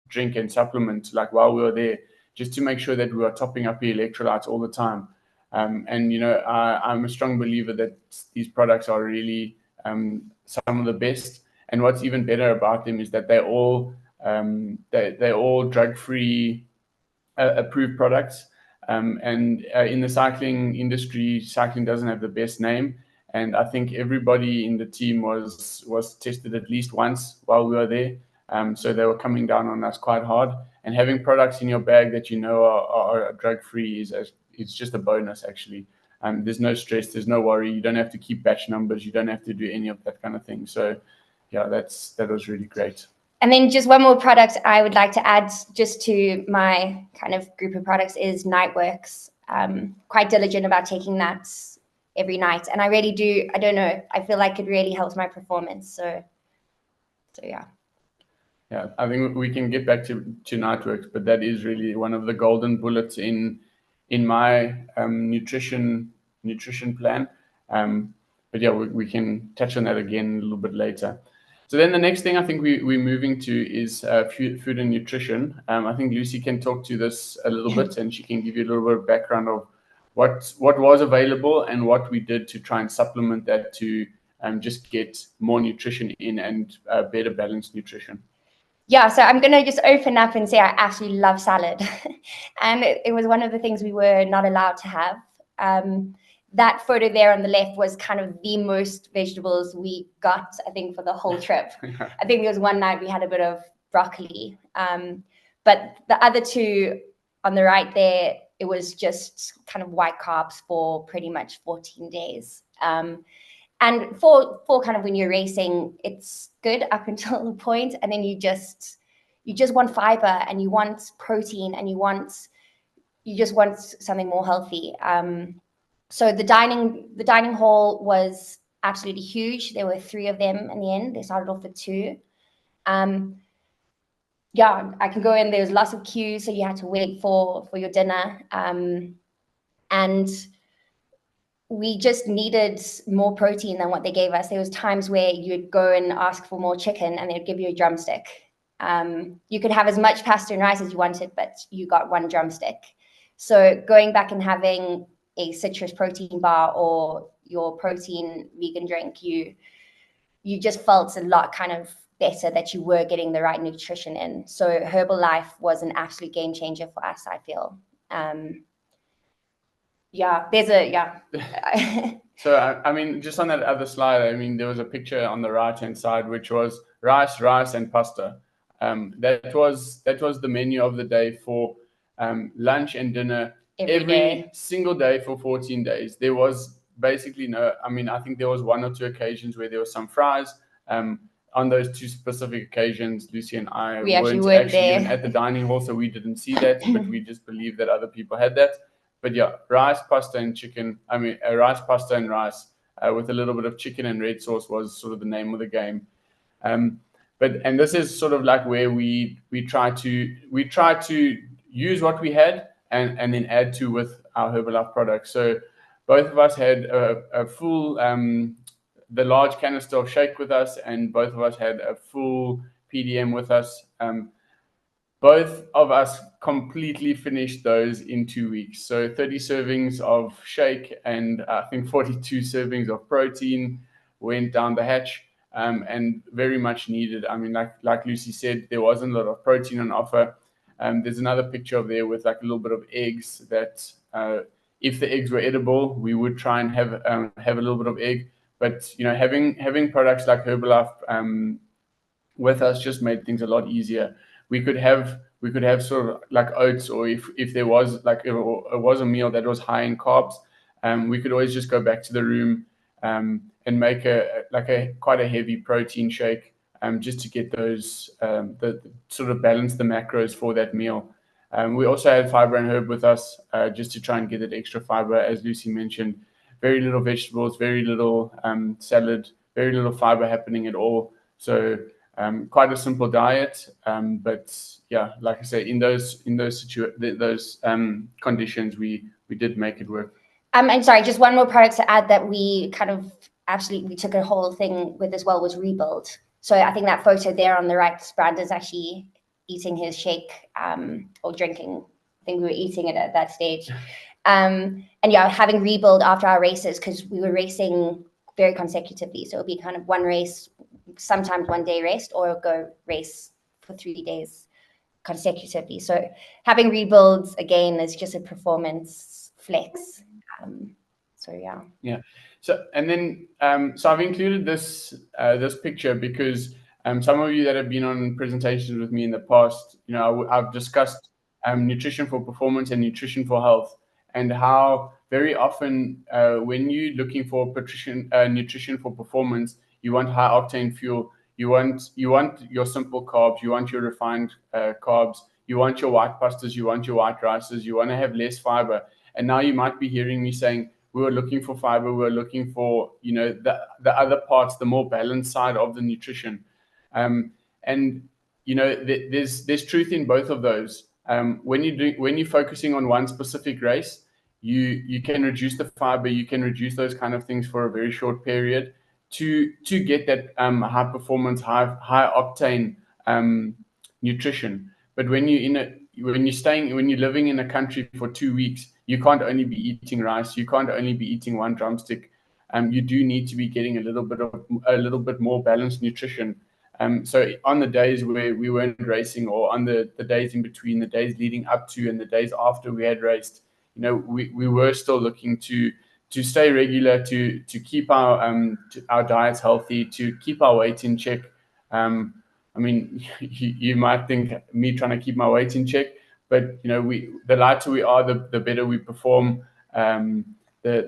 drink and supplement, like while we were there, just to make sure that we were topping up the electrolytes all the time. And I'm a strong believer that these products are really some of the best. And what's even better about them is that they're all drug-free approved products. And in the cycling industry, cycling doesn't have the best name. And I think everybody in the team was tested at least once while we were there. So they were coming down on us quite hard. And having products in your bag that are drug-free it's just a bonus, actually. There's no stress, there's no worry. You don't have to keep batch numbers. You don't have to do any of that kind of thing. So yeah, that was really great. And then just one more product I would like to add just to my kind of group of products is Nightworks. Quite diligent about taking that every night. And I really do, I don't know, I feel like it really helps my performance. So yeah. Yeah, I think we can get back to Nightworks, but that is really one of the golden bullets in my nutrition plan. But yeah, we can touch on that again a little bit later. So then the next thing I think we're moving to is food and nutrition. I think Lucy can talk to this a little bit, and she can give you a little bit of background of what was available and what we did to try and supplement that to just get more nutrition in and better balanced nutrition. Yeah, so I'm going to just open up and say I absolutely love salad. And it was one of the things we were not allowed to have. That photo there on the left was kind of the most vegetables we got, I think, for the whole trip. I think there was one night we had a bit of broccoli. But the other two on the right there, it was just kind of white carbs for pretty much 14 days. And for kind of when you're racing, it's good up until a point, and then you just want fiber and you want protein and you just want something more healthy. So the dining hall was absolutely huge. There were 3 of them in the end. They started off with 2. Yeah, I can go in. There was lots of queues, so you had to wait for your dinner. And we just needed more protein than what they gave us. There was times where you'd go and ask for more chicken and they'd give you a drumstick. You could have as much pasta and rice as you wanted, but you got 1 drumstick. So going back and having a citrus protein bar or your protein vegan drink, you just felt a lot kind of better that you were getting the right nutrition in. So Herbalife was an absolute game changer for us, I feel. So I mean, just on that other slide, I mean, there was a picture on the right-hand side which was rice, and pasta. That was the menu of the day for lunch and dinner every single day for 14 days. There was basically no. I mean, I think there was 1 or 2 occasions where there was some fries. On those 2 specific occasions, Lucy and I weren't actually even at the dining hall, so we didn't see that, but we just believed that other people had that. But yeah, rice, pasta, and chicken. I mean, rice, pasta, and rice with a little bit of chicken and red sauce was sort of the name of the game. And this is sort of like where we try to use what we had and then add to with our Herbalife products. So both of us had a full the large canister of shake with us, and both of us had a full PDM with us. Both of us completely finished those in 2 weeks. So 30 servings of shake and I think 42 servings of protein went down the hatch, and very much needed. I mean, like Lucy said, there wasn't a lot of protein on offer. There's another picture of there with like a little bit of eggs that if the eggs were edible, we would try and have a little bit of egg. But having products like Herbalife with us just made things a lot easier. We could have sort of like oats, or if there was like it was a meal that was high in carbs, we could always just go back to the room and make quite a heavy protein shake, just to get those the sort of balance the macros for that meal. We also had fiber and herb with us, just to try and get that extra fiber, as Lucy mentioned. Very little vegetables, very little salad, very little fiber happening at all. So quite a simple diet, but yeah, like I say, in those conditions, we did make it work. And sorry, just one more product to add that we kind of absolutely took a whole thing with as well was Rebuild. So I think that photo there on the right, Brandon's actually eating his shake or drinking. I think we were eating it at that stage. And yeah, having rebuild after our races, because we were racing very consecutively. So it'll be kind of one race, sometimes 1 day rest, or go race for 3 days consecutively. So having rebuilds again is just a performance flex. So yeah. Yeah. So and then so I've included this this picture because some of you that have been on presentations with me in the past, you know, I've discussed nutrition for performance and nutrition for health, and how very often when you're looking for nutrition for performance, you want high octane fuel, you want your simple carbs, you want your refined carbs, you want your white pastas, you want your white rices, you want to have less fiber. And now you might be hearing me saying, we were looking for fiber, we were looking for, you know, the other parts, the more balanced side of the nutrition. And you know, there's truth in both of those. When you're focusing on one specific race, you can reduce the fiber, you can reduce those kind of things for a very short period to get that high performance, high octane nutrition. But when you're living in a country for 2 weeks, you can't only be eating rice, you can't only be eating one drumstick. You do need to be getting a little bit more balanced nutrition. So on the days where we weren't racing, or on the days in between, the days leading up to and the days after we had raced, you know, we were still looking to stay regular, to keep our diets healthy, to keep our weight in check. I mean, you might think me trying to keep my weight in check, but you know, the lighter we are, the better we perform. The